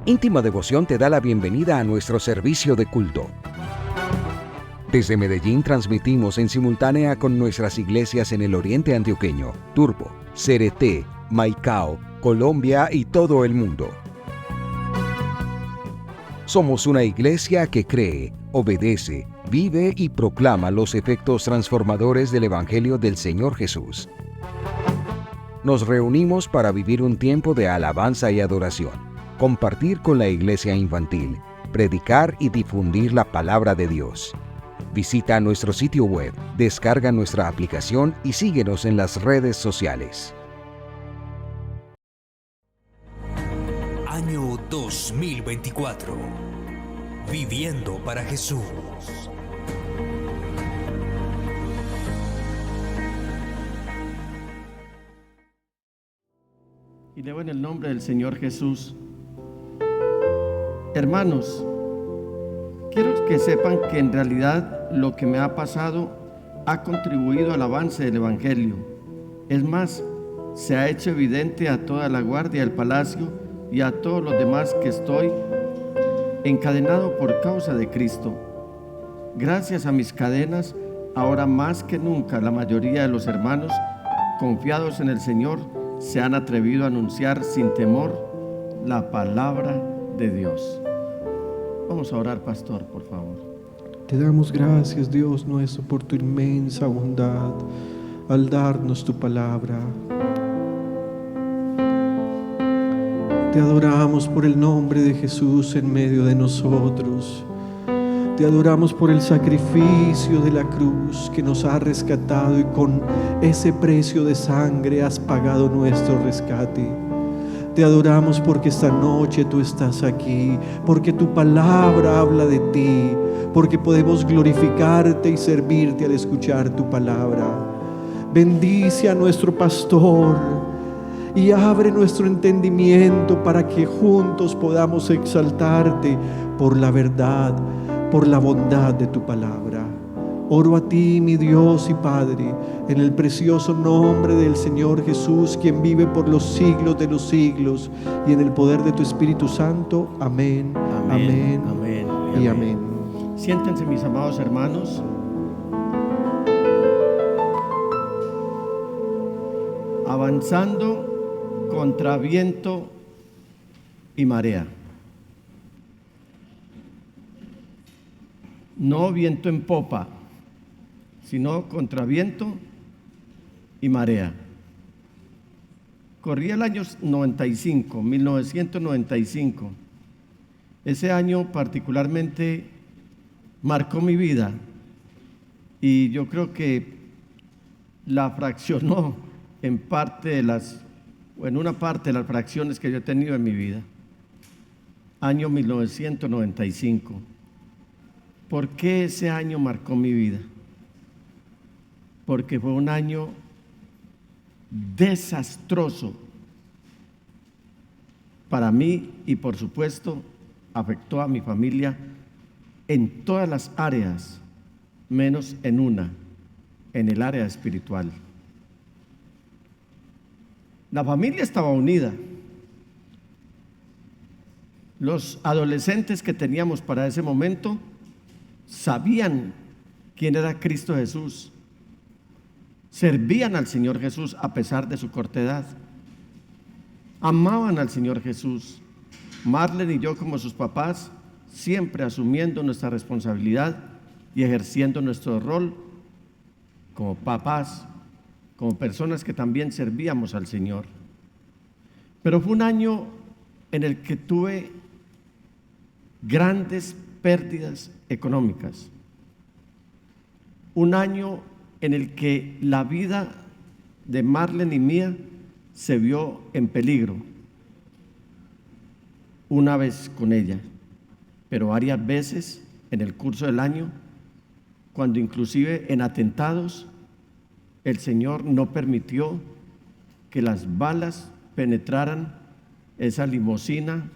Íntima Devoción te da la bienvenida a nuestro servicio de culto. Desde Medellín transmitimos en simultánea con nuestras iglesias en el oriente antioqueño, Turbo, Cereté, Maicao, Colombia y todo el mundo. Somos una iglesia que cree, obedece, vive y proclama los efectos transformadores del Evangelio del Señor Jesús. Nos reunimos para vivir un tiempo de alabanza y adoración, compartir con la iglesia infantil, predicar y difundir la palabra de Dios. Visita nuestro sitio web, descarga nuestra aplicación y síguenos en las redes sociales. Año 2024. Viviendo para Jesús. Y leo en el nombre del Señor Jesús. Hermanos, quiero que sepan que en realidad lo que me ha pasado ha contribuido al avance del Evangelio. Es más, se ha hecho evidente a toda la guardia del palacio y a todos los demás que estoy encadenado por causa de Cristo. Gracias a mis cadenas, ahora más que nunca la mayoría de los hermanos, confiados en el Señor, se han atrevido a anunciar sin temor la palabra de Dios. Vamos a orar, pastor, por favor. Te damos gracias, Dios nuestro, por tu inmensa bondad al darnos tu palabra. Te adoramos por el nombre de Jesús en medio de nosotros. Te adoramos por el sacrificio de la cruz que nos ha rescatado y con ese precio de sangre has pagado nuestro rescate. Te adoramos porque esta noche tú estás aquí, porque tu palabra habla de ti, porque podemos glorificarte y servirte al escuchar tu palabra. Bendice a nuestro pastor y abre nuestro entendimiento para que juntos podamos exaltarte por la verdad, por la bondad de tu palabra. Oro a ti, mi Dios y Padre, en el precioso nombre del Señor Jesús, quien vive por los siglos de los siglos, y en el poder de tu Espíritu Santo. Amén, amén, amén y amén. Siéntense, mis amados hermanos. Avanzando contra viento y marea. No viento en popa, sino contra viento y marea. Corría el año 1995. Ese año particularmente marcó mi vida y yo creo que la fraccionó en una parte de las fracciones que yo he tenido en mi vida. Año 1995. ¿Por qué ese año marcó mi vida? Porque fue un año desastroso para mí y por supuesto afectó a mi familia en todas las áreas, menos en una, en el área espiritual. La familia estaba unida. Los adolescentes que teníamos para ese momento sabían quién era Cristo Jesús. Servían al Señor Jesús a pesar de su corta edad. Amaban al Señor Jesús. Marlene y yo, como sus papás, siempre asumiendo nuestra responsabilidad y ejerciendo nuestro rol como papás, como personas que también servíamos al Señor. Pero fue un año en el que tuve grandes pérdidas económicas. Un año en el que la vida de Marlene y mía se vio en peligro. Una vez con ella, pero varias veces en el curso del año, cuando inclusive en atentados el Señor no permitió que las balas penetraran esa limusina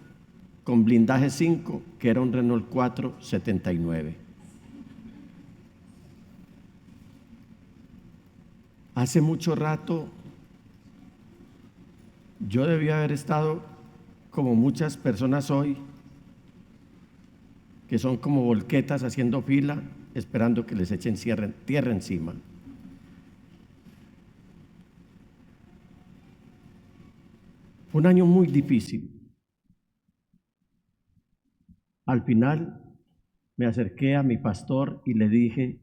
con blindaje 5, que era un Renault 479. Hace mucho rato yo debía haber estado como muchas personas hoy, que son como volquetas haciendo fila, esperando que les echen tierra encima. Fue un año muy difícil. Al final me acerqué a mi pastor y le dije: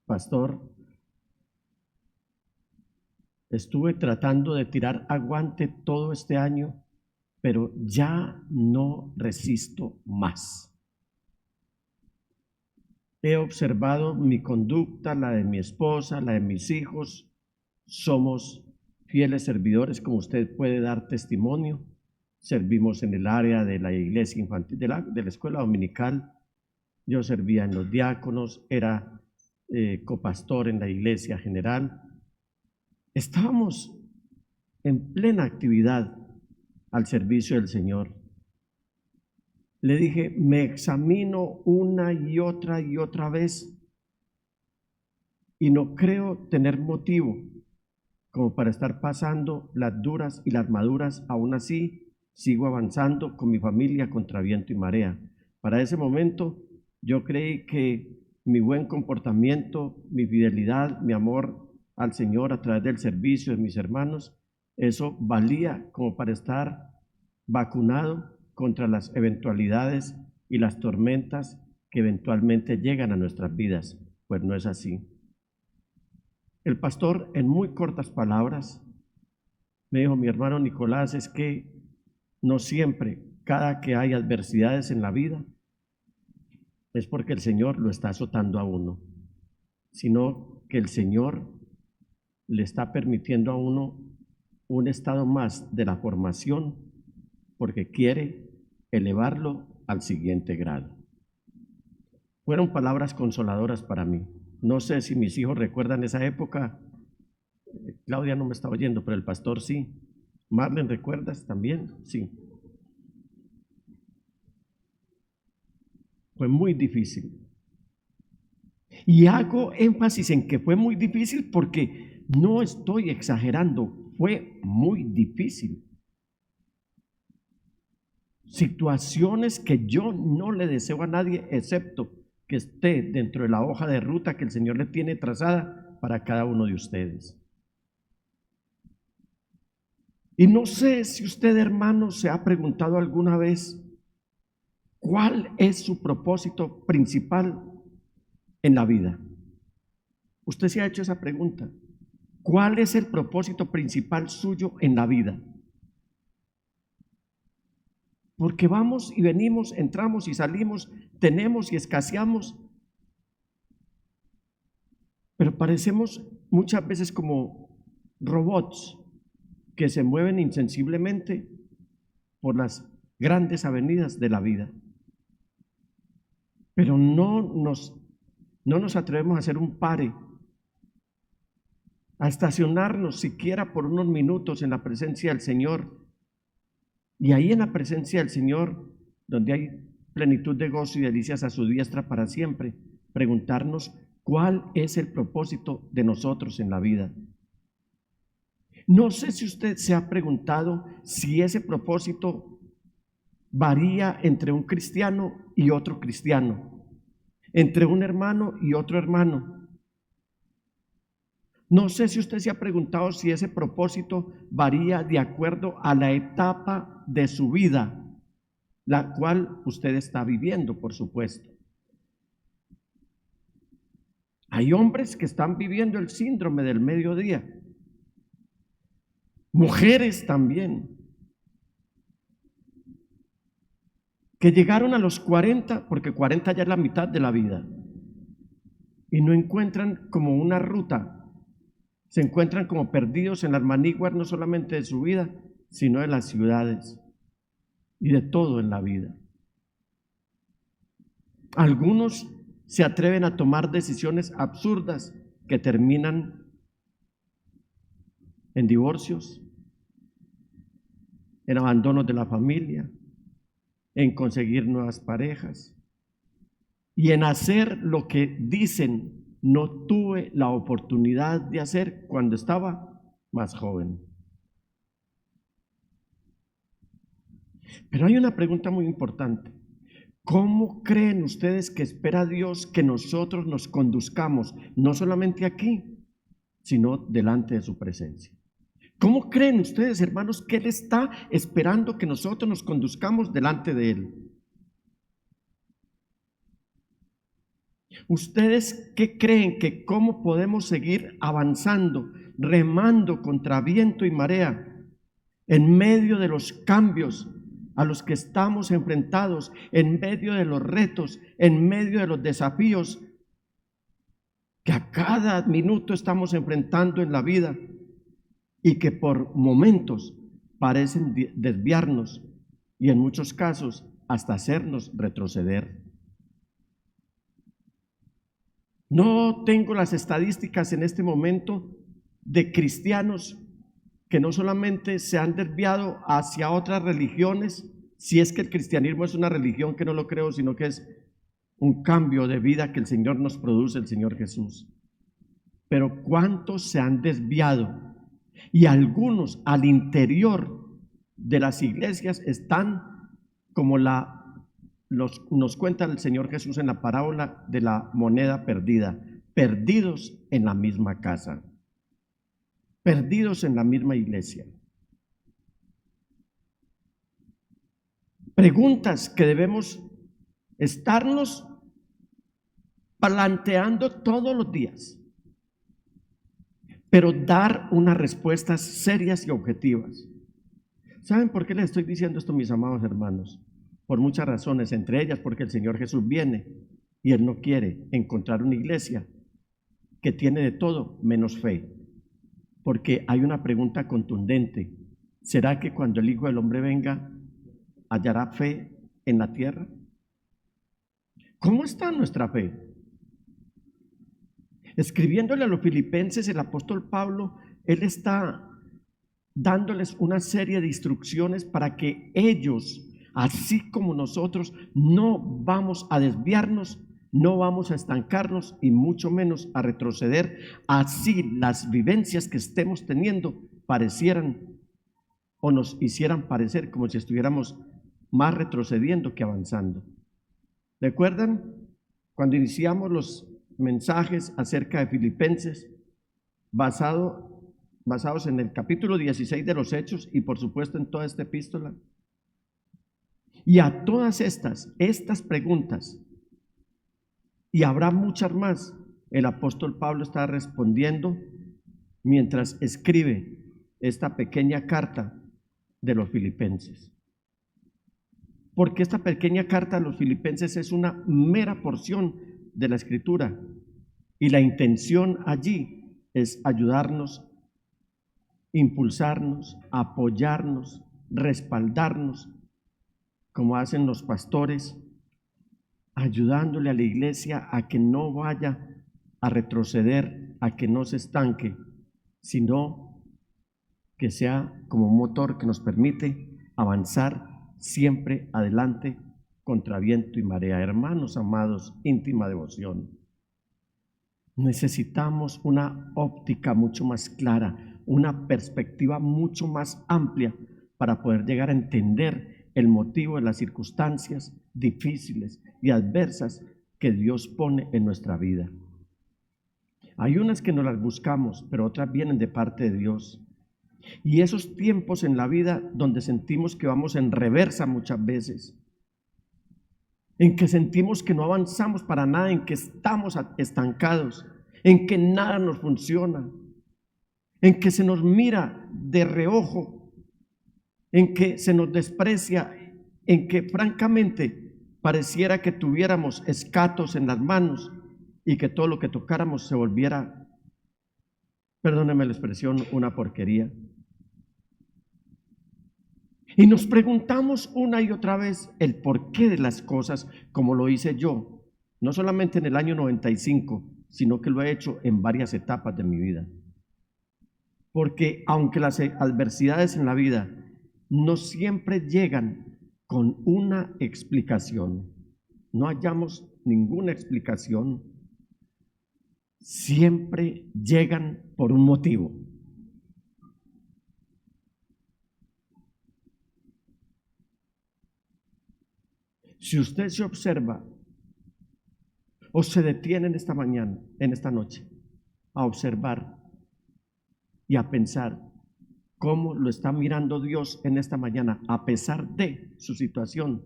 pastor, estuve tratando de tirar aguante todo este año, pero ya no resisto más. He observado mi conducta, la de mi esposa, la de mis hijos. Somos fieles servidores, como usted puede dar testimonio. Servimos en el área de la iglesia infantil, de la escuela dominical. Yo servía en los diáconos, era copastor en la iglesia general. Estábamos en plena actividad al servicio del Señor. Le dije: me examino una y otra vez y no creo tener motivo como para estar pasando las duras y las maduras. Aún así, sigo avanzando con mi familia contra viento y marea. Para ese momento, yo creí que mi buen comportamiento, mi fidelidad, mi amor al Señor a través del servicio de mis hermanos, eso valía como para estar vacunado contra las eventualidades y las tormentas que eventualmente llegan a nuestras vidas. Pues no es así. El pastor, en muy cortas palabras, me dijo: mi hermano Nicolás, es que no siempre, cada que hay adversidades en la vida, es porque el Señor lo está azotando a uno, sino que el Señor le está permitiendo a uno un estado más de la formación, porque quiere elevarlo al siguiente grado. Fueron palabras consoladoras para mí. No sé si mis hijos recuerdan esa época. Claudia no me está oyendo, pero el pastor sí. Marlen, ¿recuerdas también? Sí. Fue muy difícil. Y hago énfasis en que fue muy difícil porque no estoy exagerando. Fue muy difícil. Situaciones que yo no le deseo a nadie, excepto que esté dentro de la hoja de ruta que el Señor le tiene trazada para cada uno de ustedes. Y no sé si usted, hermano, se ha preguntado alguna vez cuál es su propósito principal en la vida. Usted se ha hecho esa pregunta. ¿Cuál es el propósito principal suyo en la vida? Porque vamos y venimos, entramos y salimos, tenemos y escaseamos, pero parecemos muchas veces como robots que se mueven insensiblemente por las grandes avenidas de la vida. Pero no nos atrevemos a hacer un pare, a estacionarnos siquiera por unos minutos en la presencia del Señor. Y ahí en la presencia del Señor, donde hay plenitud de gozo y delicias a su diestra para siempre, preguntarnos cuál es el propósito de nosotros en la vida. No sé si usted se ha preguntado si ese propósito varía entre un cristiano y otro cristiano, entre un hermano y otro hermano. No sé si usted se ha preguntado si ese propósito varía de acuerdo a la etapa de su vida, la cual usted está viviendo, por supuesto. Hay hombres que están viviendo el síndrome del mediodía, mujeres también, que llegaron a los 40, porque 40 ya es la mitad de la vida, y no encuentran como una ruta. Se encuentran como perdidos en las maniguas, no solamente de su vida, sino de las ciudades y de todo en la vida. Algunos se atreven a tomar decisiones absurdas que terminan en divorcios, en abandonos de la familia, en conseguir nuevas parejas y en hacer lo que dicen: no tuve la oportunidad de hacer cuando estaba más joven. Pero hay una pregunta muy importante. ¿Cómo creen ustedes que espera Dios que nosotros nos conduzcamos, no solamente aquí, sino delante de su presencia? ¿Cómo creen ustedes, hermanos, que Él está esperando que nosotros nos conduzcamos delante de Él? ¿Ustedes qué creen que cómo podemos seguir avanzando, remando contra viento y marea, en medio de los cambios a los que estamos enfrentados, en medio de los retos, en medio de los desafíos que a cada minuto estamos enfrentando en la vida y que por momentos parecen desviarnos y en muchos casos hasta hacernos retroceder? No tengo las estadísticas en este momento de cristianos que no solamente se han desviado hacia otras religiones, si es que el cristianismo es una religión, que no lo creo, sino que es un cambio de vida que el Señor nos produce, el Señor Jesús. Pero ¿cuántos se han desviado? Y algunos al interior de las iglesias están como nos cuenta el Señor Jesús en la parábola de la moneda perdida, perdidos en la misma casa, perdidos en la misma iglesia. Preguntas que debemos estarnos planteando todos los días, pero dar unas respuestas serias y objetivas. ¿Saben por qué les estoy diciendo esto, mis amados hermanos? Por muchas razones, entre ellas porque el Señor Jesús viene y Él no quiere encontrar una iglesia que tiene de todo menos fe. Porque hay una pregunta contundente: ¿será que cuando el Hijo del Hombre venga hallará fe en la tierra? ¿Cómo está nuestra fe? Escribiéndole a los filipenses, el apóstol Pablo, él está dándoles una serie de instrucciones para que ellos, así como nosotros, no vamos a desviarnos, no vamos a estancarnos y mucho menos a retroceder. Así las vivencias que estemos teniendo parecieran o nos hicieran parecer como si estuviéramos más retrocediendo que avanzando. ¿Recuerdan cuando iniciamos los mensajes acerca de Filipenses, basados en el capítulo 16 de los Hechos y por supuesto en toda esta epístola? Y a todas estas preguntas, y habrá muchas más, el apóstol Pablo está respondiendo mientras escribe esta pequeña carta de los filipenses. Porque esta pequeña carta a los filipenses es una mera porción de la escritura, y la intención allí es ayudarnos, impulsarnos, apoyarnos, respaldarnos, como hacen los pastores, ayudándole a la iglesia a que no vaya a retroceder, a que no se estanque, sino que sea como un motor que nos permite avanzar siempre adelante contra viento y marea. Hermanos amados, íntima devoción, necesitamos una óptica mucho más clara, una perspectiva mucho más amplia para poder llegar a entender el motivo de las circunstancias difíciles y adversas que Dios pone en nuestra vida. Hay unas que no las buscamos, pero otras vienen de parte de Dios. Y esos tiempos en la vida donde sentimos que vamos en reversa muchas veces, en que sentimos que no avanzamos para nada, en que estamos estancados, en que nada nos funciona, en que se nos mira de reojo, en que se nos desprecia, en que francamente pareciera que tuviéramos escatos en las manos y que todo lo que tocáramos se volviera, perdónenme la expresión, una porquería. Y nos preguntamos una y otra vez el porqué de las cosas, como lo hice yo, no solamente en el año 95, sino que lo he hecho en varias etapas de mi vida. Porque aunque las adversidades en la vida no siempre llegan con una explicación, no hallamos ninguna explicación, siempre llegan por un motivo. Si usted se observa o se detiene en esta mañana, en esta noche, a observar y a pensar cómo lo está mirando Dios en esta mañana, a pesar de su situación,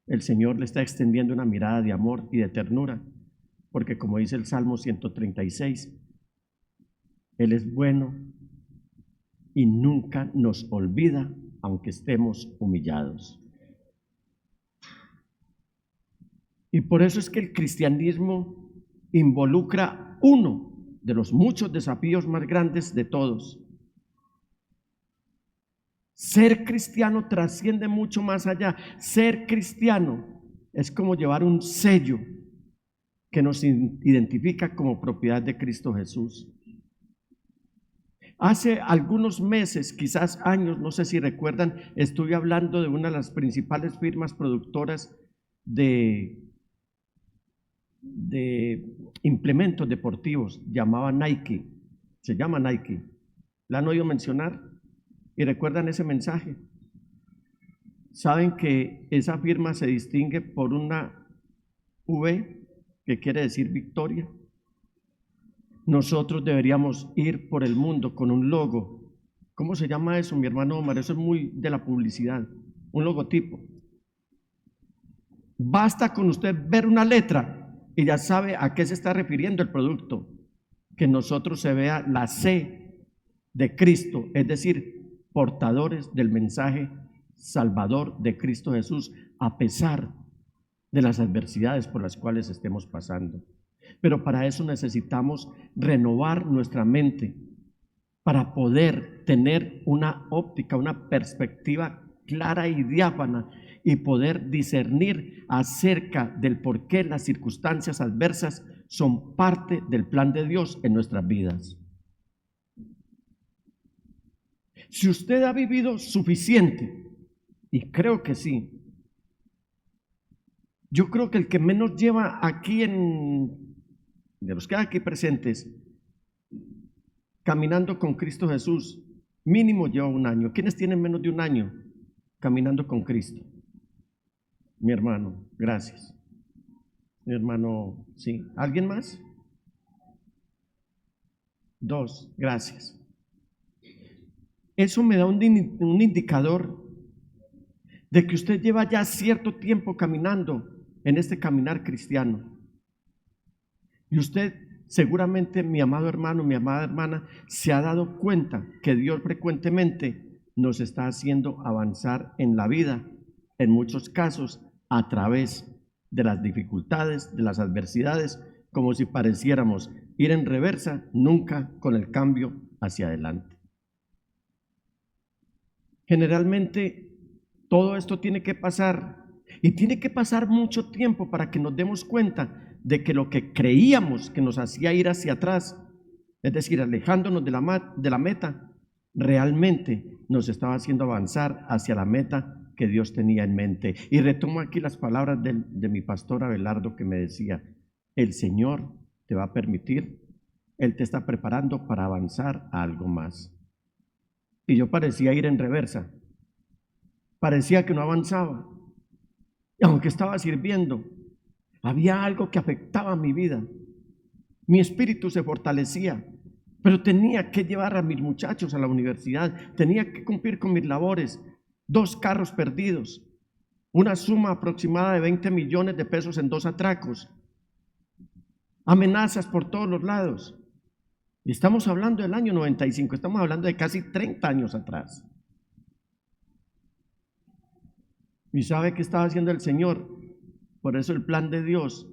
el Señor le está extendiendo una mirada de amor y de ternura, porque como dice el Salmo 136, Él es bueno y nunca nos olvida, aunque estemos humillados. Y por eso es que el cristianismo involucra uno de los muchos desafíos más grandes de todos. Ser cristiano trasciende mucho más allá. Ser cristiano es como llevar un sello que nos identifica como propiedad de Cristo Jesús. Hace algunos meses, quizás años, no sé si recuerdan, estuve hablando de una de las principales firmas productoras de implementos deportivos, llamaba Nike, se llama Nike. ¿La han oído mencionar? ¿Y recuerdan ese mensaje? ¿Saben que esa firma se distingue por una V, que quiere decir victoria? Nosotros deberíamos ir por el mundo con un logo. ¿Cómo se llama eso, mi hermano Omar? Eso es muy de la publicidad, un logotipo. Basta con usted ver una letra y ya sabe a qué se está refiriendo el producto. Que en nosotros se vea la C de Cristo, es decir, portadores del mensaje salvador de Cristo Jesús, a pesar de las adversidades por las cuales estemos pasando. Pero para eso necesitamos renovar nuestra mente, para poder tener una óptica, una perspectiva clara y diáfana, y poder discernir acerca del por qué las circunstancias adversas son parte del plan de Dios en nuestras vidas. Si usted ha vivido suficiente, y creo que sí, yo creo que el que menos lleva aquí de los que hay aquí presentes, caminando con Cristo Jesús, mínimo lleva un año. ¿Quiénes tienen menos de un año caminando con Cristo? Mi hermano, gracias. Mi hermano, sí. ¿Alguien más? 2, gracias. Eso me da un indicador de que usted lleva ya cierto tiempo caminando en este caminar cristiano. Y usted seguramente, mi amado hermano, mi amada hermana, se ha dado cuenta que Dios frecuentemente nos está haciendo avanzar en la vida, en muchos casos a través de las dificultades, de las adversidades, como si pareciéramos ir en reversa, nunca con el cambio hacia adelante. Generalmente todo esto tiene que pasar, y tiene que pasar mucho tiempo para que nos demos cuenta de que lo que creíamos que nos hacía ir hacia atrás, es decir, alejándonos de la meta, realmente nos estaba haciendo avanzar hacia la meta que Dios tenía en mente. Y retomo aquí las palabras de mi pastor Abelardo, que me decía: el Señor te va a permitir, Él te está preparando para avanzar a algo más. Y yo parecía ir en reversa, parecía que no avanzaba, y aunque estaba sirviendo, había algo que afectaba mi vida. Mi espíritu se fortalecía, pero tenía que llevar a mis muchachos a la universidad, tenía que cumplir con mis labores. 2 carros perdidos, una suma aproximada de 20 millones de pesos en 2 atracos, amenazas por todos los lados. Y estamos hablando del año 95, estamos hablando de casi 30 años atrás. ¿Y sabe qué estaba haciendo el Señor? Por eso el plan de Dios,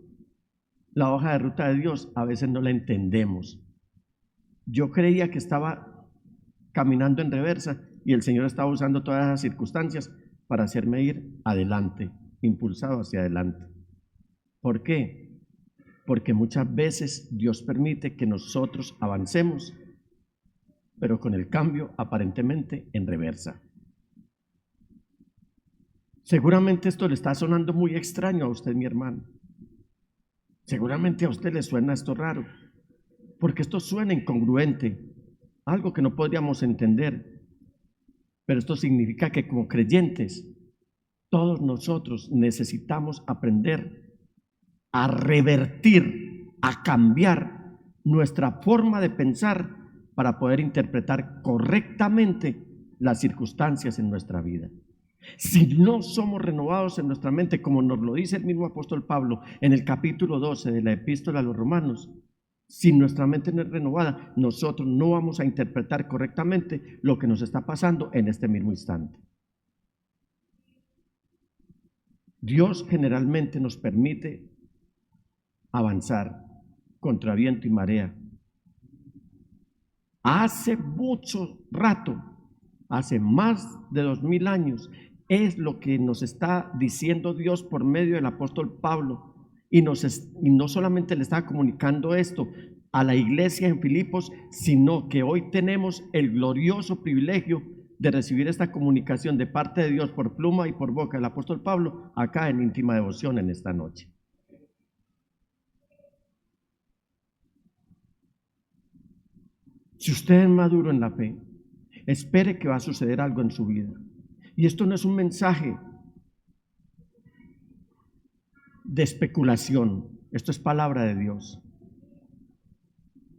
la hoja de ruta de Dios, a veces no la entendemos. Yo creía que estaba caminando en reversa y el Señor estaba usando todas esas circunstancias para hacerme ir adelante, impulsado hacia adelante. ¿Por qué? Porque muchas veces Dios permite que nosotros avancemos, pero con el cambio aparentemente en reversa. Seguramente esto le está sonando muy extraño a usted, mi hermano. Seguramente a usted le suena esto raro, porque esto suena incongruente, algo que no podríamos entender. Pero esto significa que como creyentes, todos nosotros necesitamos aprender a revertir, a cambiar nuestra forma de pensar para poder interpretar correctamente las circunstancias en nuestra vida. Si no somos renovados en nuestra mente, como nos lo dice el mismo apóstol Pablo en el capítulo 12 de la epístola a los Romanos, si nuestra mente no es renovada, nosotros no vamos a interpretar correctamente lo que nos está pasando en este mismo instante. Dios generalmente nos permite avanzar contra viento y marea. Hace mucho rato, hace más de 2000 años, es lo que nos está diciendo Dios por medio del apóstol Pablo. Y no solamente le está comunicando esto a la iglesia en Filipos, sino que hoy tenemos el glorioso privilegio de recibir esta comunicación de parte de Dios por pluma y por boca del apóstol Pablo acá en íntima devoción en esta noche. Si usted es maduro en la fe, espere que va a suceder algo en su vida. Y esto no es un mensaje de especulación, esto es palabra de Dios.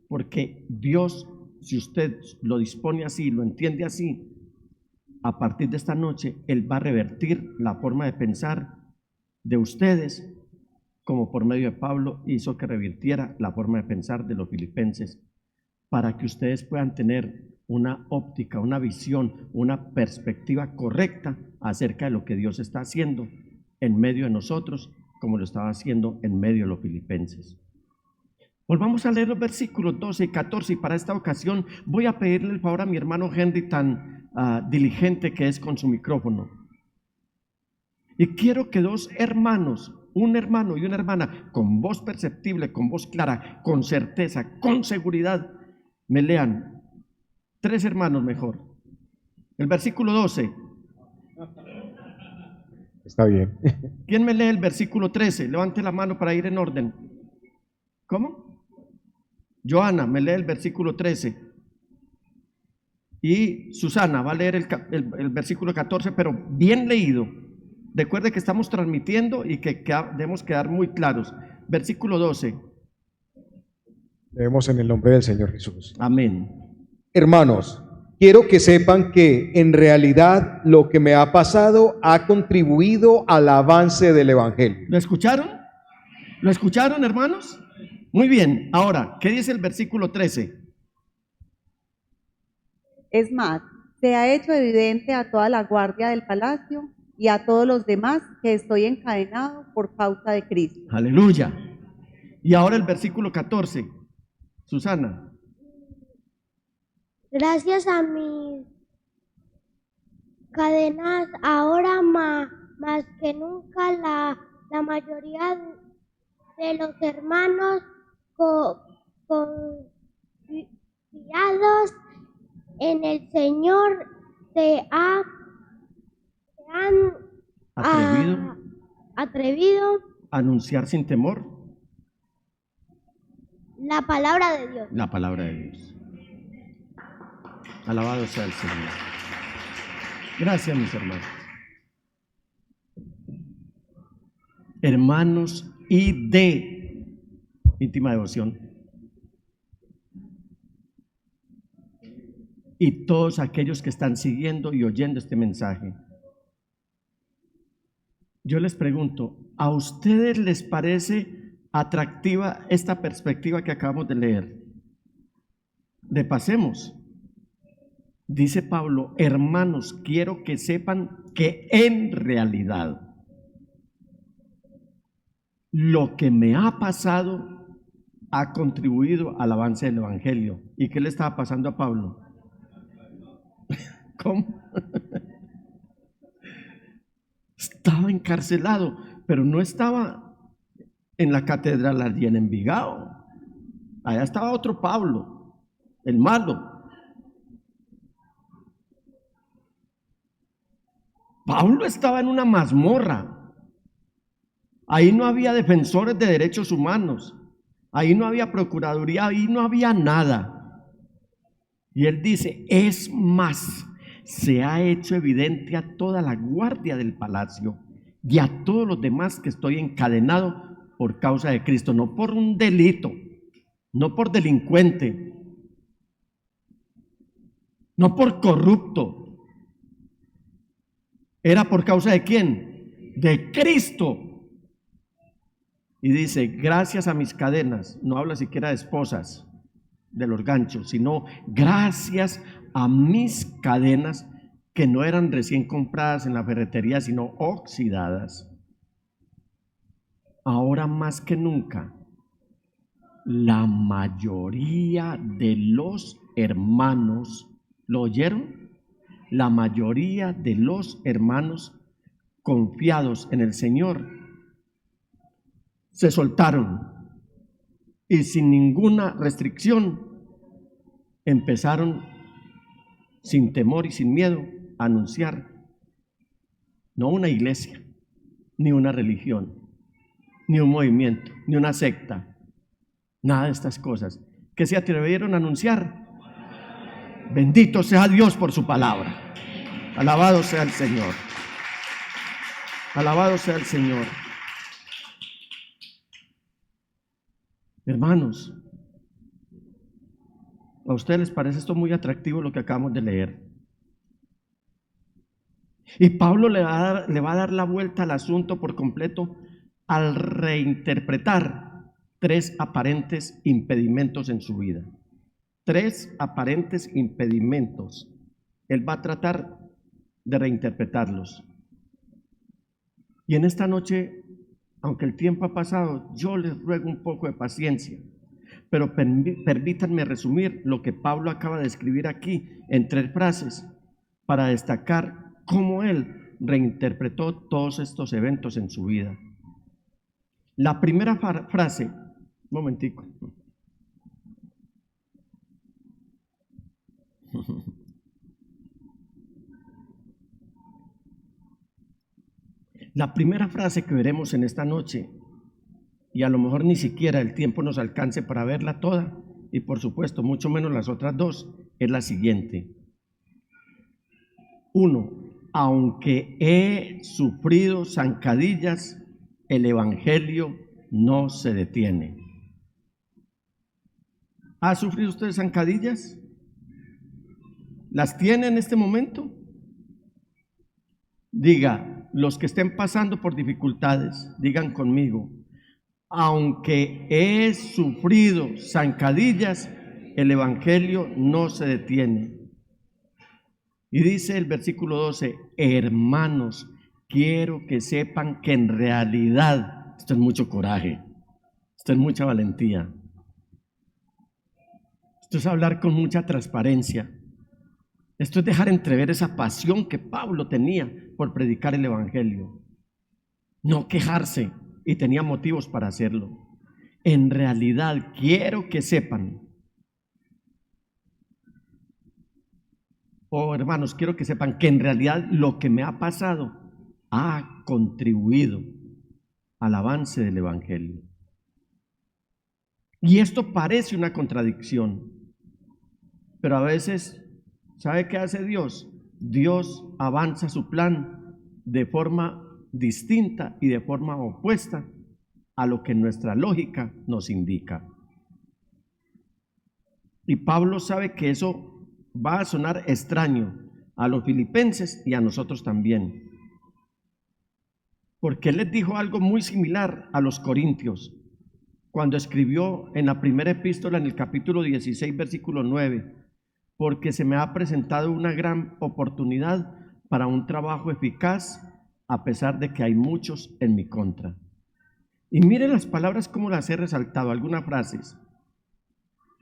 Porque Dios, si usted lo dispone así, lo entiende así, a partir de esta noche, Él va a revertir la forma de pensar de ustedes, como por medio de Pablo hizo que revirtiera la forma de pensar de los filipenses, para que ustedes puedan tener una óptica, una visión, una perspectiva correcta acerca de lo que Dios está haciendo en medio de nosotros, como lo estaba haciendo en medio de los filipenses. Volvamos a leer los versículos 12 y 14, y para esta ocasión voy a pedirle el favor a mi hermano Henry, tan diligente que es con su micrófono. Y quiero que dos hermanos, un hermano y una hermana, con voz perceptible, con voz clara, con certeza, con seguridad, me lean. 3 hermanos mejor. El versículo 12. Está bien. ¿Quién me lee el versículo 13? Levante la mano para ir en orden. ¿Cómo? Joana me lee el versículo 13. Y Susana va a leer el versículo 14, pero bien leído. Recuerde que estamos transmitiendo y que debemos quedar muy claros. Versículo 12. Leemos en el nombre del Señor Jesús. Amén. Hermanos, quiero que sepan que en realidad lo que me ha pasado ha contribuido al avance del Evangelio. ¿Lo escucharon? ¿Lo escucharon, hermanos? Muy bien. Ahora, ¿qué dice el versículo 13? Es más, se ha hecho evidente a toda la guardia del palacio y a todos los demás que estoy encadenado por causa de Cristo. Aleluya. Y ahora el versículo 14. Susana. Gracias a mis cadenas, ahora más que nunca la mayoría de los hermanos confiados en el Señor se han atrevido a anunciar sin temor la palabra de Dios. La palabra de Dios. Alabado sea el Señor. Gracias, mis hermanos. Hermanos y de íntima devoción. Y todos aquellos que están siguiendo y oyendo este mensaje. Yo les pregunto, ¿a ustedes les parece atractiva esta perspectiva que acabamos de leer? Repasemos. Dice Pablo, hermanos, quiero que sepan que en realidad lo que me ha pasado ha contribuido al avance del Evangelio. ¿Y qué le estaba pasando a Pablo? ¿Cómo? Estaba encarcelado, pero no estaba en la catedral allí en Envigado. Allá estaba otro Pablo, el malo. Pablo estaba en una mazmorra. Ahí no había defensores de derechos humanos. Ahí no había procuraduría, ahí no había nada. Y él dice, es más, se ha hecho evidente a toda la guardia del palacio y a todos los demás que estoy encadenado por causa de Cristo, no por un delito, no por delincuente, no por corrupto. ¿Era por causa de quién? De Cristo. Y dice, gracias a mis cadenas, no habla siquiera de esposas, de los ganchos, sino gracias a mis cadenas que no eran recién compradas en la ferretería, sino oxidadas. Ahora más que nunca, la mayoría de los hermanos, ¿lo oyeron? La mayoría de los hermanos confiados en el Señor se soltaron y sin ninguna restricción empezaron sin temor y sin miedo a anunciar no una iglesia, ni una religión, ni un movimiento, ni una secta, nada de estas cosas, que se atrevieron a anunciar. Bendito sea Dios por su palabra. Alabado sea el Señor. Alabado sea el Señor. Hermanos, ¿a ustedes les parece esto muy atractivo lo que acabamos de leer? Y Pablo le va a dar la vuelta al asunto por completo al reinterpretar 3 aparentes impedimentos en su vida. 3 aparentes impedimentos. Él va a tratar de reinterpretarlos. Y en esta noche, aunque el tiempo ha pasado, yo les ruego un poco de paciencia, pero permítanme resumir lo que Pablo acaba de escribir aquí en 3 frases para destacar cómo él reinterpretó todos estos eventos en su vida. La primera frase, un momentico. La primera frase que veremos en esta noche, y a lo mejor ni siquiera el tiempo nos alcance para verla toda, y por supuesto mucho menos las otras 2, es la siguiente. 1. Aunque he sufrido zancadillas, el evangelio no se detiene. ¿Ha sufrido usted zancadillas? ¿Las tiene en este momento? Diga, los que estén pasando por dificultades, digan conmigo, aunque he sufrido zancadillas, el evangelio no se detiene. Y dice el versículo 12, hermanos, quiero que sepan que en realidad, esto es mucho coraje, esto es mucha valentía, esto es hablar con mucha transparencia, esto es dejar entrever esa pasión que Pablo tenía por predicar el evangelio, no quejarse, y tenía motivos para hacerlo. En realidad quiero que sepan, hermanos, quiero que sepan que en realidad lo que me ha pasado ha contribuido al avance del evangelio. Y esto parece una contradicción, pero a veces, ¿sabe qué hace Dios? Dios avanza su plan de forma distinta y de forma opuesta a lo que nuestra lógica nos indica. Y Pablo sabe que eso va a sonar extraño a los filipenses y a nosotros también, porque él les dijo algo muy similar a los corintios cuando escribió en la primera epístola en el capítulo 16 versículo 9, porque se me ha presentado una gran oportunidad para un trabajo eficaz a pesar de que hay muchos en mi contra. Y miren las palabras como las he resaltado, algunas frases.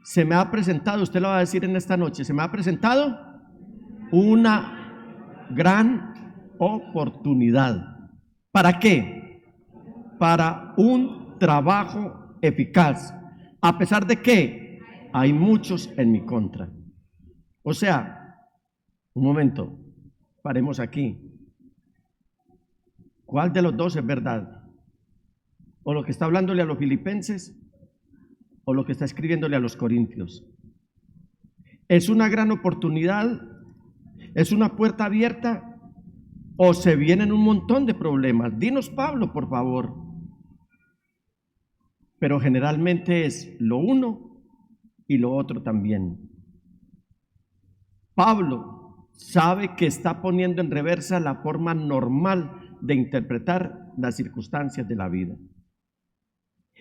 Se me ha presentado, usted lo va a decir en esta noche, se me ha presentado una gran oportunidad. ¿Para qué? Para un trabajo eficaz, a pesar de que hay muchos en mi contra. O sea, un momento, paremos aquí. ¿Cuál de los dos es verdad? ¿O lo que está hablándole a los filipenses o lo que está escribiéndole a los corintios? ¿Es una gran oportunidad? ¿Es una puerta abierta? o se vienen un montón de problemas. Dinos, Pablo, por favor. Pero generalmente es lo uno y lo otro también. Pablo sabe que está poniendo en reversa la forma normal de interpretar las circunstancias de la vida.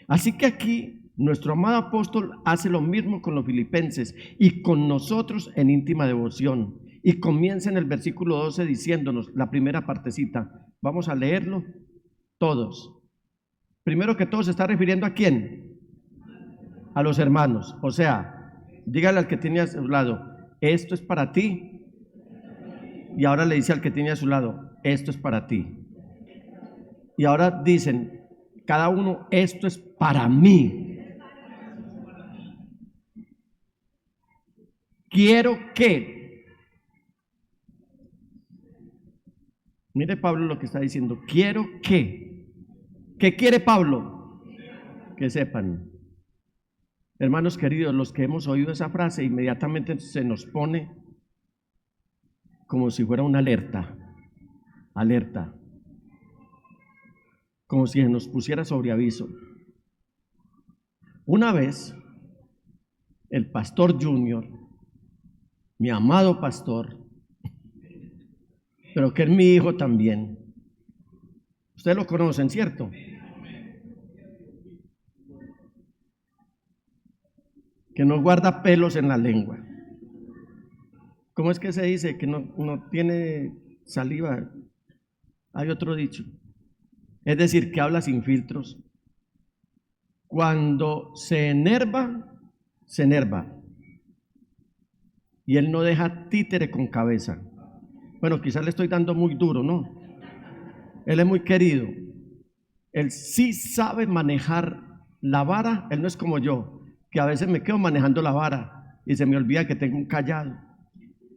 Así que aquí nuestro amado apóstol hace lo mismo con los filipenses y con nosotros en íntima devoción. Y comienza en el versículo 12 diciéndonos la primera partecita. Vamos a leerlo todos. Primero que todo se está refiriendo ¿a quién? A los hermanos. O sea, dígale al que tiene a su lado, esto es para ti. Y ahora le dice al que tiene a su lado, esto es para ti. Y ahora dicen, cada uno, esto es para mí. Quiero que... Mire Pablo lo que está diciendo, quiero que... ¿Qué quiere Pablo? Que sepan. Hermanos queridos, los que hemos oído esa frase, inmediatamente se nos pone como si fuera una alerta, como si se nos pusiera sobre aviso. Una vez, el pastor Junior, mi amado pastor, pero que es mi hijo también, ustedes lo conocen, ¿cierto? Que no guarda pelos en la lengua. ¿Cómo es que se dice? Que no tiene saliva. Hay otro dicho. Es decir, que habla sin filtros. Cuando se enerva, se enerva. Y él no deja títere con cabeza. Bueno, quizás le estoy dando muy duro, ¿no? Él es muy querido. Él sí sabe manejar la vara. Él no es como yo, que a veces me quedo manejando la vara y se me olvida que tengo un callado.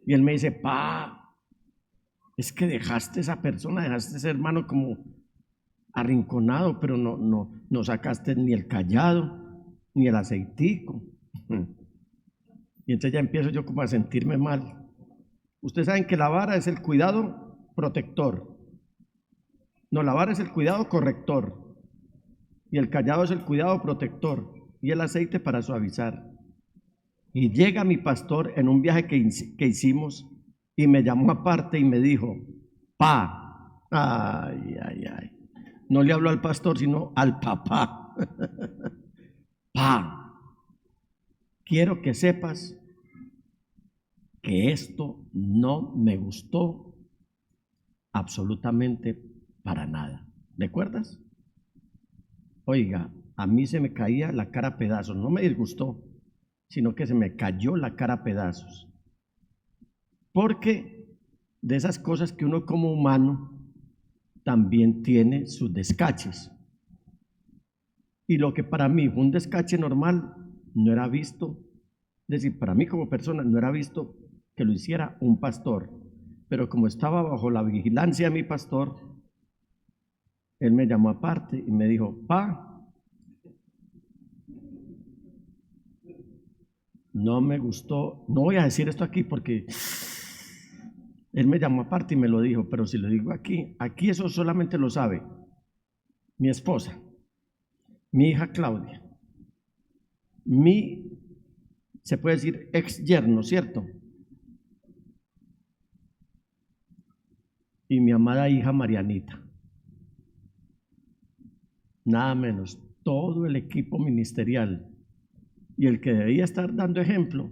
Y él me dice, pa, es que dejaste esa persona, dejaste ese hermano como arrinconado, pero no sacaste ni el callado, ni el aceitico. Y entonces ya empiezo yo como a sentirme mal. Ustedes saben que la vara es el cuidado protector. No, la vara es el cuidado corrector. Y el callado es el cuidado protector. Y el aceite para suavizar. Y llega mi pastor en un viaje que hicimos y me llamó aparte y me dijo, pa, ay, no le habló al pastor sino al papá. Pa, quiero que sepas que esto no me gustó absolutamente para nada. ¿Recuerdas? Oiga, a mí se me caía la cara a pedazos, no me disgustó, sino que se me cayó la cara a pedazos. Porque de esas cosas que uno como humano también tiene sus descaches. Y lo que para mí fue un descache normal, no era visto, es decir, para mí como persona no era visto que lo hiciera un pastor. Pero como estaba bajo la vigilancia de mi pastor, él me llamó aparte y me dijo, pa, no me gustó, no voy a decir esto aquí porque él me llamó aparte y me lo dijo, pero si lo digo aquí eso solamente lo sabe mi esposa, mi hija Claudia, se puede decir ex yerno, ¿cierto? Y mi amada hija Marianita. Nada menos, todo el equipo ministerial. Y el que debía estar dando ejemplo,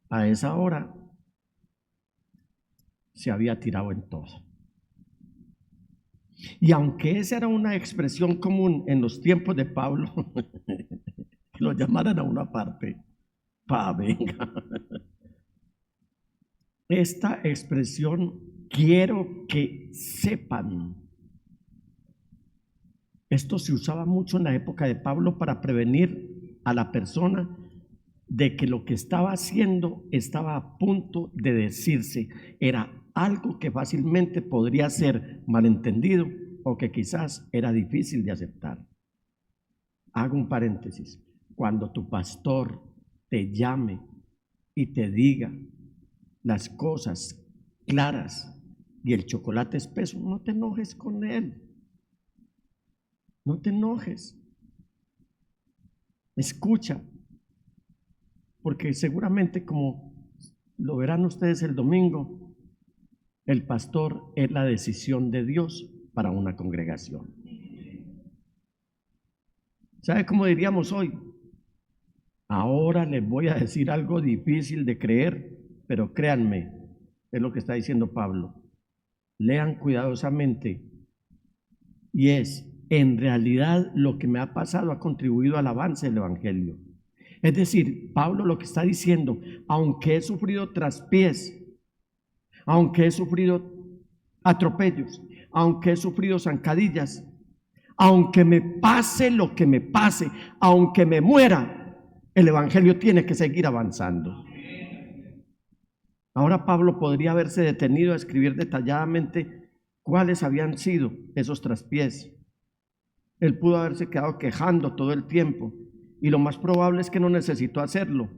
a esa hora, se había tirado en todo. Y aunque esa era una expresión común en los tiempos de Pablo, que lo llamaran a una parte, pa, venga. Esta expresión, quiero que sepan. Esto se usaba mucho en la época de Pablo para prevenir a la persona de que lo que estaba haciendo estaba a punto de decirse. Era algo que fácilmente podría ser malentendido o que quizás era difícil de aceptar. Hago un paréntesis. Cuando tu pastor te llame y te diga las cosas claras y el chocolate espeso, no te enojes con él. No te enojes. Escucha, porque seguramente, como lo verán ustedes el domingo, el pastor es la decisión de Dios para una congregación. ¿Sabe cómo diríamos hoy? Ahora les voy a decir algo difícil de creer, pero créanme, es lo que está diciendo Pablo. Lean cuidadosamente. Y es, en realidad, lo que me ha pasado ha contribuido al avance del Evangelio. Es decir, Pablo lo que está diciendo, aunque he sufrido traspiés, aunque he sufrido atropellos, aunque he sufrido zancadillas, aunque me pase lo que me pase, aunque me muera, el Evangelio tiene que seguir avanzando. Ahora Pablo podría haberse detenido a escribir detalladamente cuáles habían sido esos traspiés. Él pudo haberse quedado quejando todo el tiempo, y lo más probable es que no necesitó hacerlo,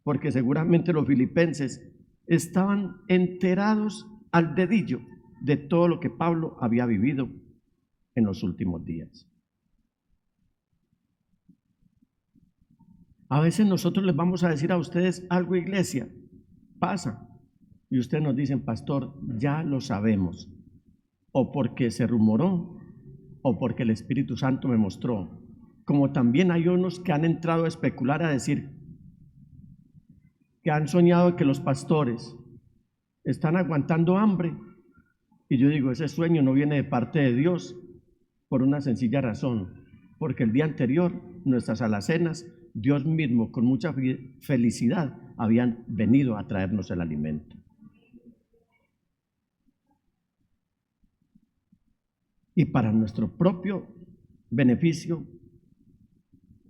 porque seguramente los filipenses estaban enterados al dedillo de todo lo que Pablo había vivido en los últimos días. A veces nosotros les vamos a decir a ustedes algo, iglesia, pasa, y ustedes nos dicen, pastor, ya lo sabemos, o porque se rumoró, o porque el Espíritu Santo me mostró. Como también hay unos que han entrado a especular, a decir que han soñado que los pastores están aguantando hambre, y yo digo, ese sueño no viene de parte de Dios, por una sencilla razón, porque el día anterior, nuestras alacenas, Dios mismo con mucha felicidad habían venido a traernos el alimento. Y para nuestro propio beneficio,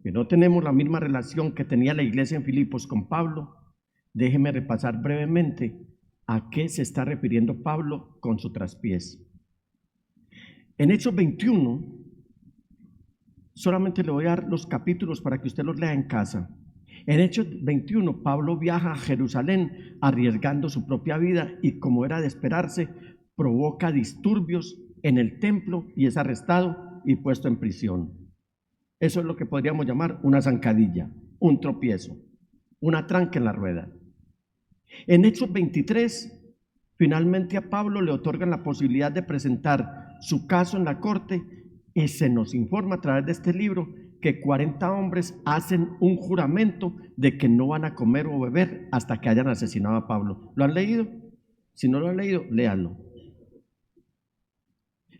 que no tenemos la misma relación que tenía la iglesia en Filipos con Pablo, déjeme repasar brevemente a qué se está refiriendo Pablo con su traspiés. En Hechos 21, solamente le voy a dar los capítulos para que usted los lea en casa. En Hechos 21, Pablo viaja a Jerusalén arriesgando su propia vida y, como era de esperarse, provoca disturbios en el templo y es arrestado y puesto en prisión. Eso es lo que podríamos llamar una zancadilla, un tropiezo, una tranca en la rueda. En Hechos 23, finalmente a Pablo le otorgan la posibilidad de presentar su caso en la corte y se nos informa a través de este libro que 40 hombres hacen un juramento de que no van a comer o beber hasta que hayan asesinado a Pablo. ¿Lo han leído? Si no lo han leído, léanlo.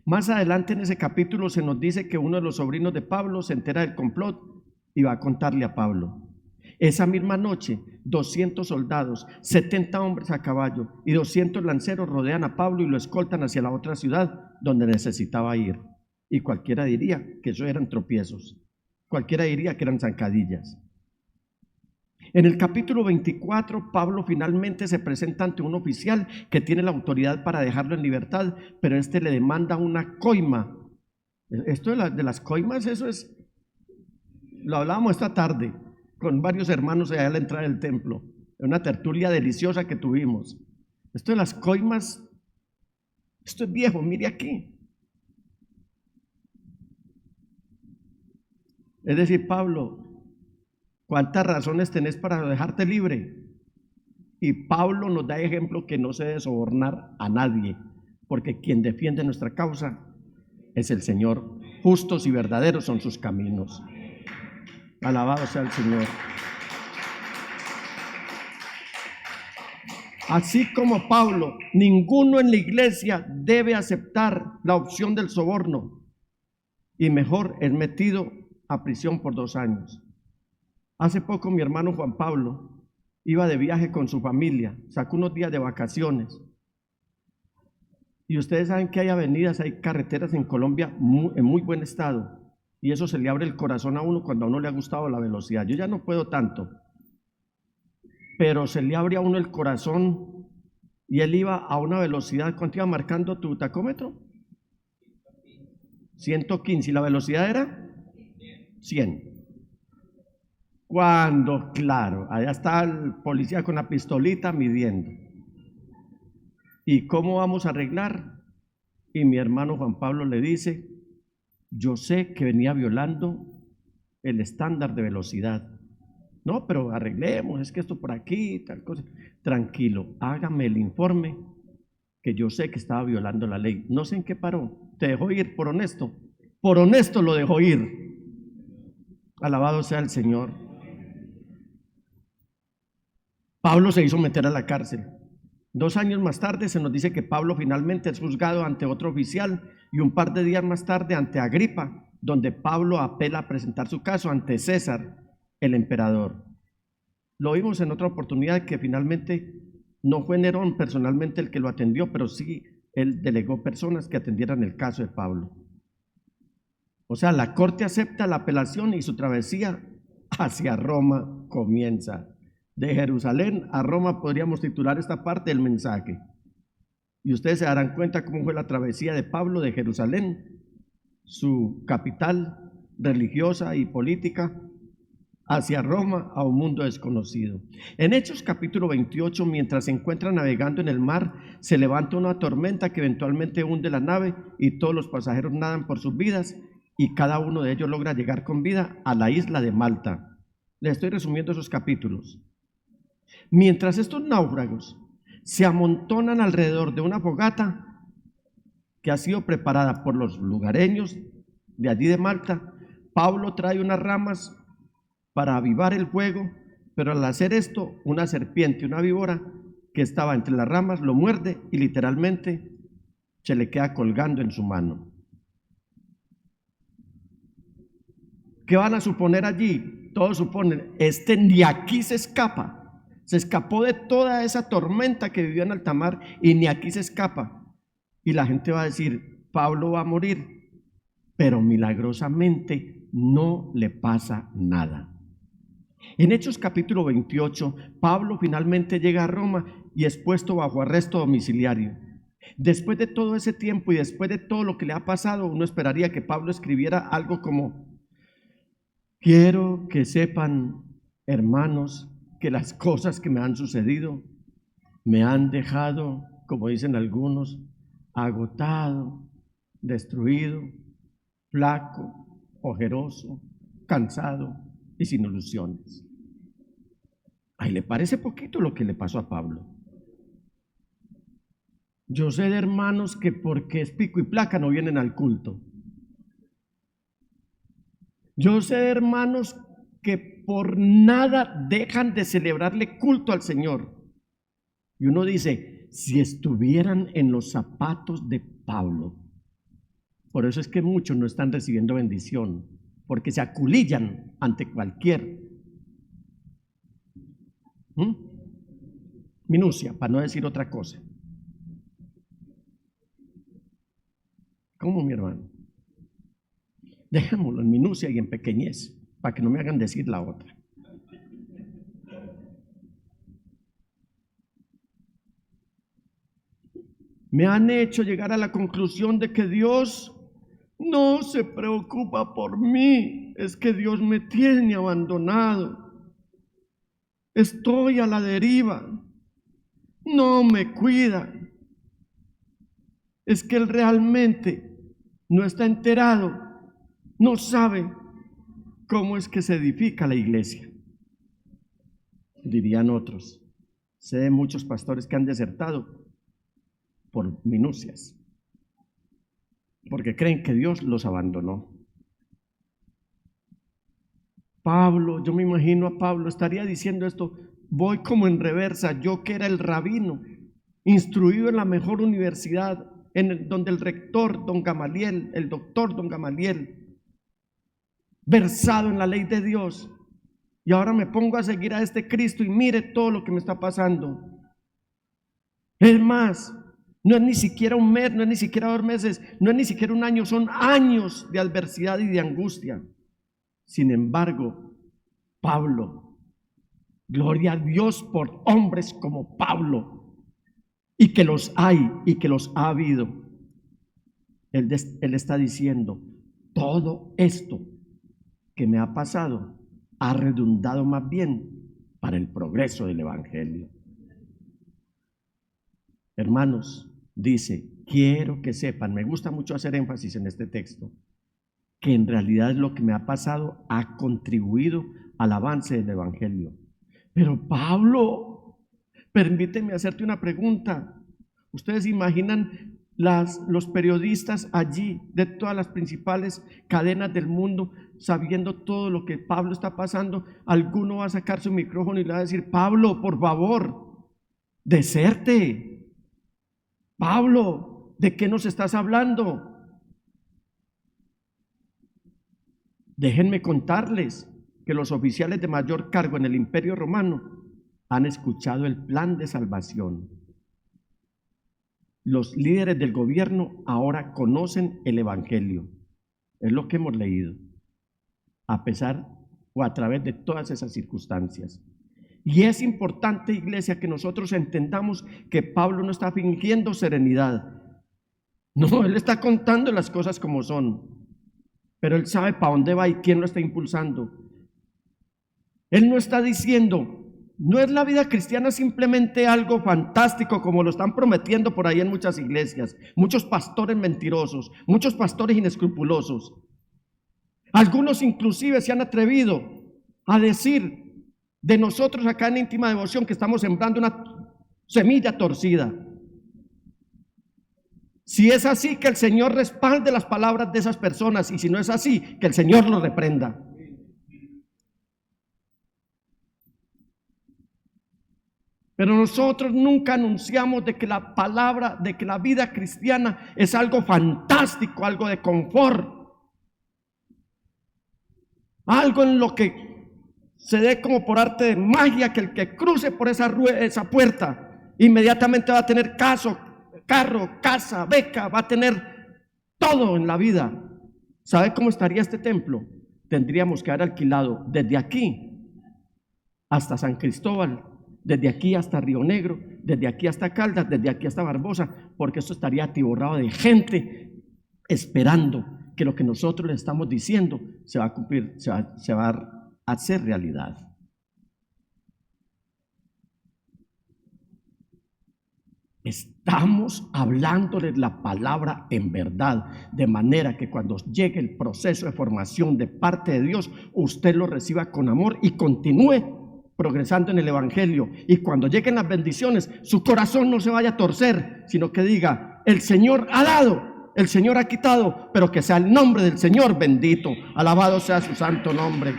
Más adelante en ese capítulo se nos dice que uno de los sobrinos de Pablo se entera del complot y va a contarle a Pablo. Esa misma noche, 200 soldados, 70 hombres a caballo y 200 lanceros rodean a Pablo y lo escoltan hacia la otra ciudad donde necesitaba ir. Y cualquiera diría que eso eran tropiezos, cualquiera diría que eran zancadillas. En el capítulo 24, Pablo finalmente se presenta ante un oficial que tiene la autoridad para dejarlo en libertad, pero este le demanda una coima. Esto de las coimas, eso es, lo hablábamos esta tarde con varios hermanos allá a la entrada del templo, en una tertulia deliciosa que tuvimos. Esto de las coimas, esto es viejo, mire aquí. Es decir, Pablo, ¿cuántas razones tenés para dejarte libre? Y Pablo nos da ejemplo que no se debe sobornar a nadie, porque quien defiende nuestra causa es el Señor. Justos y verdaderos son sus caminos. Alabado sea el Señor. Así como Pablo, ninguno en la iglesia debe aceptar la opción del soborno, y mejor es metido a prisión por 2 años. Hace poco mi hermano Juan Pablo iba de viaje con su familia, sacó unos días de vacaciones. Y ustedes saben que hay avenidas, hay carreteras en Colombia en muy buen estado. Y eso se le abre el corazón a uno cuando a uno le ha gustado la velocidad. Yo ya no puedo tanto, pero se le abre a uno el corazón. Y él iba a una velocidad, ¿cuánto iba marcando tu tacómetro? 115, ¿y la velocidad era? 100. Cuando, claro, allá está el policía con la pistolita midiendo. ¿Y cómo vamos a arreglar? Y mi hermano Juan Pablo le dice, yo sé que venía violando el estándar de velocidad. No, pero arreglemos, es que esto por aquí, tal cosa. Tranquilo, hágame el informe, que yo sé que estaba violando la ley. No sé en qué paró. ¿Te dejó ir por honesto? Por honesto lo dejó ir. Alabado sea el Señor. Pablo se hizo meter a la cárcel. 2 años más tarde se nos dice que Pablo finalmente es juzgado ante otro oficial, y un par de días más tarde ante Agripa, donde Pablo apela a presentar su caso ante César, el emperador. Lo vimos en otra oportunidad que finalmente no fue Nerón personalmente el que lo atendió, pero sí él delegó personas que atendieran el caso de Pablo. O sea, la corte acepta la apelación y su travesía hacia Roma comienza. De Jerusalén a Roma podríamos titular esta parte del mensaje. Y ustedes se darán cuenta cómo fue la travesía de Pablo de Jerusalén, su capital religiosa y política, hacia Roma, a un mundo desconocido. En Hechos capítulo 28, mientras se encuentra navegando en el mar, se levanta una tormenta que eventualmente hunde la nave y todos los pasajeros nadan por sus vidas, y cada uno de ellos logra llegar con vida a la isla de Malta. Les estoy resumiendo esos capítulos. Mientras estos náufragos se amontonan alrededor de una fogata que ha sido preparada por los lugareños de allí de Malta, Pablo trae unas ramas para avivar el fuego, pero al hacer esto, una serpiente, una víbora que estaba entre las ramas, lo muerde y literalmente se le queda colgando en su mano. ¿Qué van a suponer allí? Todos suponen, este ni aquí se escapa. Se escapó de toda esa tormenta que vivió en alta mar y ni aquí se escapa. Y la gente va a decir, Pablo va a morir, pero milagrosamente no le pasa nada. En Hechos capítulo 28, Pablo finalmente llega a Roma y es puesto bajo arresto domiciliario. Después de todo ese tiempo y después de todo lo que le ha pasado, uno esperaría que Pablo escribiera algo como: quiero que sepan, hermanos, que las cosas que me han sucedido me han dejado, como dicen algunos, agotado, destruido, flaco, ojeroso, cansado y sin ilusiones. Ay, ¿le parece poquito lo que le pasó a Pablo? Yo sé de hermanos que porque es pico y placa no vienen al culto. Yo sé de hermanos que por nada dejan de celebrarle culto al Señor. Y uno dice, si estuvieran en los zapatos de Pablo. Por eso es que muchos no están recibiendo bendición, porque se aculillan ante cualquier minucia, para no decir otra cosa. ¿Cómo, mi hermano? Dejémoslo en minucia y en pequeñez, para que no me hagan decir la otra. Me han hecho llegar a la conclusión de que Dios no se preocupa por mí, es que Dios me tiene abandonado. Estoy a la deriva, no me cuida. Es que Él realmente no está enterado, no sabe cómo es que se edifica la iglesia. Dirían otros. Sé de muchos pastores que han desertado por minucias, porque creen que Dios los abandonó. Pablo, yo me imagino a Pablo, estaría diciendo esto, voy como en reversa, yo que era el rabino, instruido en la mejor universidad, donde el rector, don Gamaliel, el doctor, don Gamaliel, versado en la ley de Dios, y ahora me pongo a seguir a este Cristo y mire todo lo que me está pasando. Es más, no es ni siquiera un mes, no es ni siquiera 2 meses, no es ni siquiera un año, son años de adversidad y de angustia. Sin embargo, Pablo, gloria a Dios por hombres como Pablo, y que los hay y que los ha habido. Él está diciendo, todo esto que me ha pasado ha redundado más bien para el progreso del Evangelio. Hermanos, dice, quiero que sepan, me gusta mucho hacer énfasis en este texto, que en realidad lo que me ha pasado ha contribuido al avance del Evangelio. Pero Pablo, permíteme hacerte una pregunta. ¿Ustedes imaginan los periodistas allí de todas las principales cadenas del mundo, sabiendo todo lo que Pablo está pasando? Alguno va a sacar su micrófono y le va a decir, Pablo, por favor, deserte. Pablo, ¿de qué nos estás hablando? Déjenme contarles que los oficiales de mayor cargo en el Imperio Romano han escuchado el plan de salvación. Los líderes del gobierno ahora conocen el Evangelio. Es lo que hemos leído, a pesar o a través de todas esas circunstancias. Y es importante, iglesia, que nosotros entendamos que Pablo no está fingiendo serenidad. No, él está contando las cosas como son, pero él sabe para dónde va y quién lo está impulsando. Él no está diciendo, no es la vida cristiana simplemente algo fantástico como lo están prometiendo por ahí en muchas iglesias, muchos pastores mentirosos, muchos pastores inescrupulosos. Algunos inclusive se han atrevido a decir de nosotros acá en Íntima Devoción que estamos sembrando una semilla torcida. Si es así, que el Señor respalde las palabras de esas personas, y si no es así, que el Señor los reprenda. Pero nosotros nunca anunciamos de que la palabra, de que la vida cristiana es algo fantástico, algo de confort, algo en lo que se dé como por arte de magia, que el que cruce por esa puerta inmediatamente va a tener carro, casa, beca, va a tener todo en la vida. ¿Sabe cómo estaría este templo? Tendríamos que haber alquilado desde aquí hasta San Cristóbal, desde aquí hasta Río Negro, desde aquí hasta Caldas, desde aquí hasta Barbosa, porque esto estaría atiborrado de gente esperando que lo que nosotros le estamos diciendo se va a cumplir, se va a hacer realidad. Estamos hablándoles la palabra en verdad, de manera que cuando llegue el proceso de formación de parte de Dios, usted lo reciba con amor y continúe progresando en el Evangelio. Y cuando lleguen las bendiciones, su corazón no se vaya a torcer, sino que diga, el Señor ha dado, el Señor ha quitado, pero que sea el nombre del Señor bendito, alabado sea su santo nombre.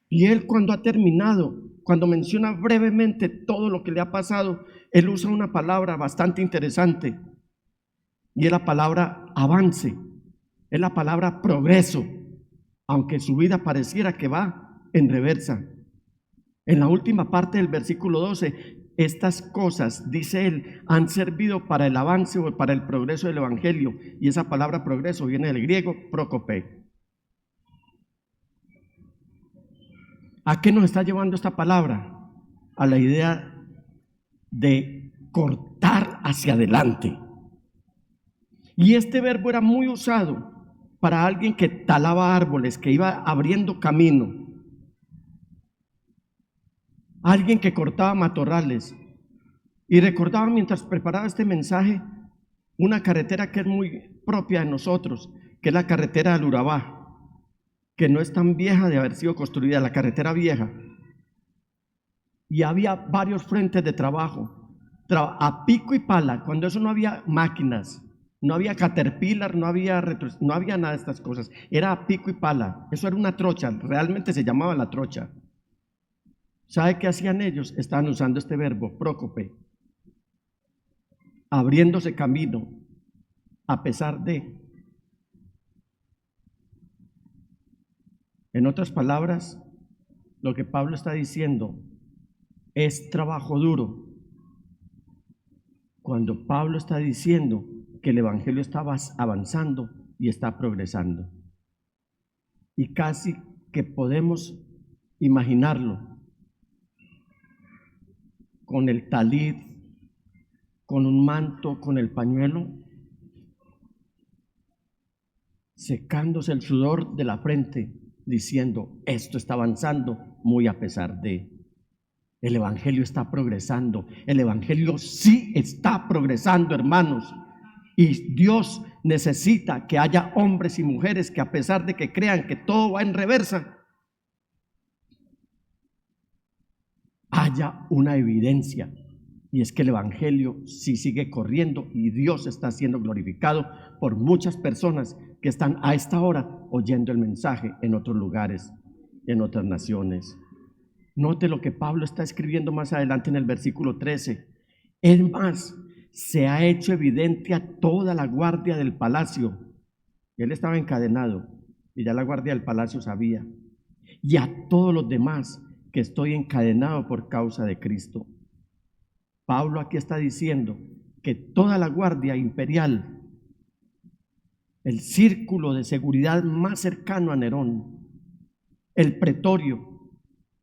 Y él, cuando ha terminado, cuando menciona brevemente todo lo que le ha pasado, él usa una palabra bastante interesante, y es la palabra avance, es la palabra progreso, aunque su vida pareciera que va en reversa. En la última parte del versículo 12, estas cosas, dice él, han servido para el avance o para el progreso del Evangelio, y esa palabra progreso viene del griego prócope. ¿A qué nos está llevando esta palabra? A la idea de cortar hacia adelante. Y este verbo era muy usado para alguien que talaba árboles, que iba abriendo camino, alguien que cortaba matorrales. Y recordaba mientras preparaba este mensaje una carretera que es muy propia de nosotros, que es la carretera del Urabá, que no es tan vieja de haber sido construida, la carretera vieja. Y había varios frentes de trabajo, a pico y pala, cuando eso no había máquinas, no había Caterpillar, no había nada de estas cosas, era a pico y pala. Eso era una trocha, realmente se llamaba la trocha. ¿Sabe qué hacían ellos? Estaban usando este verbo, prócope, abriéndose camino, a pesar de. En otras palabras, lo que Pablo está diciendo es trabajo duro. Cuando Pablo está diciendo que el Evangelio está avanzando y está progresando. Y casi que podemos imaginarlo con el talid, con un manto, con el pañuelo, secándose el sudor de la frente, diciendo, esto está avanzando muy a pesar de. El Evangelio está progresando. El Evangelio sí está progresando, hermanos. Y Dios necesita que haya hombres y mujeres que, a pesar de que crean que todo va en reversa, haya una evidencia. Y es que el Evangelio sí sigue corriendo y Dios está siendo glorificado por muchas personas que están a esta hora oyendo el mensaje en otros lugares, en otras naciones. Note lo que Pablo está escribiendo más adelante en el versículo 13. Es más, se ha hecho evidente a toda la guardia del palacio. Él estaba encadenado y ya la guardia del palacio sabía. Y a todos los demás que estoy encadenado por causa de Cristo. Pablo aquí está diciendo que toda la guardia imperial, el círculo de seguridad más cercano a Nerón, el pretorio,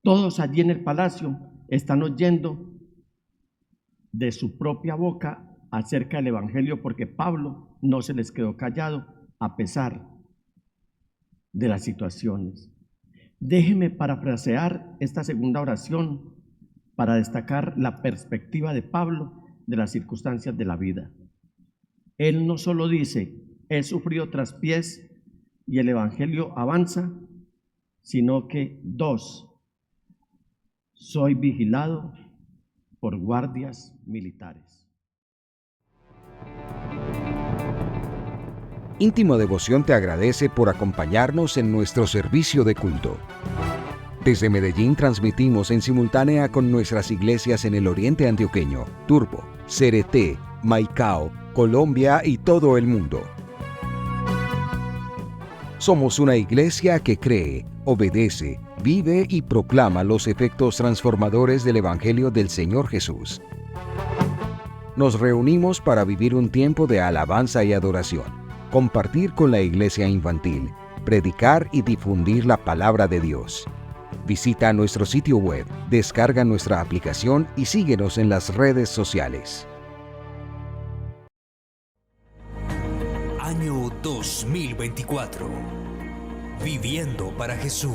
todos allí en el palacio están oyendo de su propia boca acerca del Evangelio, porque Pablo no se les quedó callado a pesar de las situaciones. Déjeme parafrasear esta segunda oración para destacar la perspectiva de Pablo de las circunstancias de la vida. Él no solo dice, he sufrido traspiés y el Evangelio avanza, sino que 2, soy vigilado por guardias militares. Íntimo Devoción te agradece por acompañarnos en nuestro servicio de culto. Desde Medellín transmitimos en simultánea con nuestras iglesias en el Oriente Antioqueño, Turbo, Cereté, Maicao, Colombia y todo el mundo. Somos una iglesia que cree, obedece, vive y proclama los efectos transformadores del Evangelio del Señor Jesús. Nos reunimos para vivir un tiempo de alabanza y adoración, compartir con la iglesia infantil, predicar y difundir la palabra de Dios. Visita nuestro sitio web, descarga nuestra aplicación y síguenos en las redes sociales. Año 2024. Viviendo para Jesús.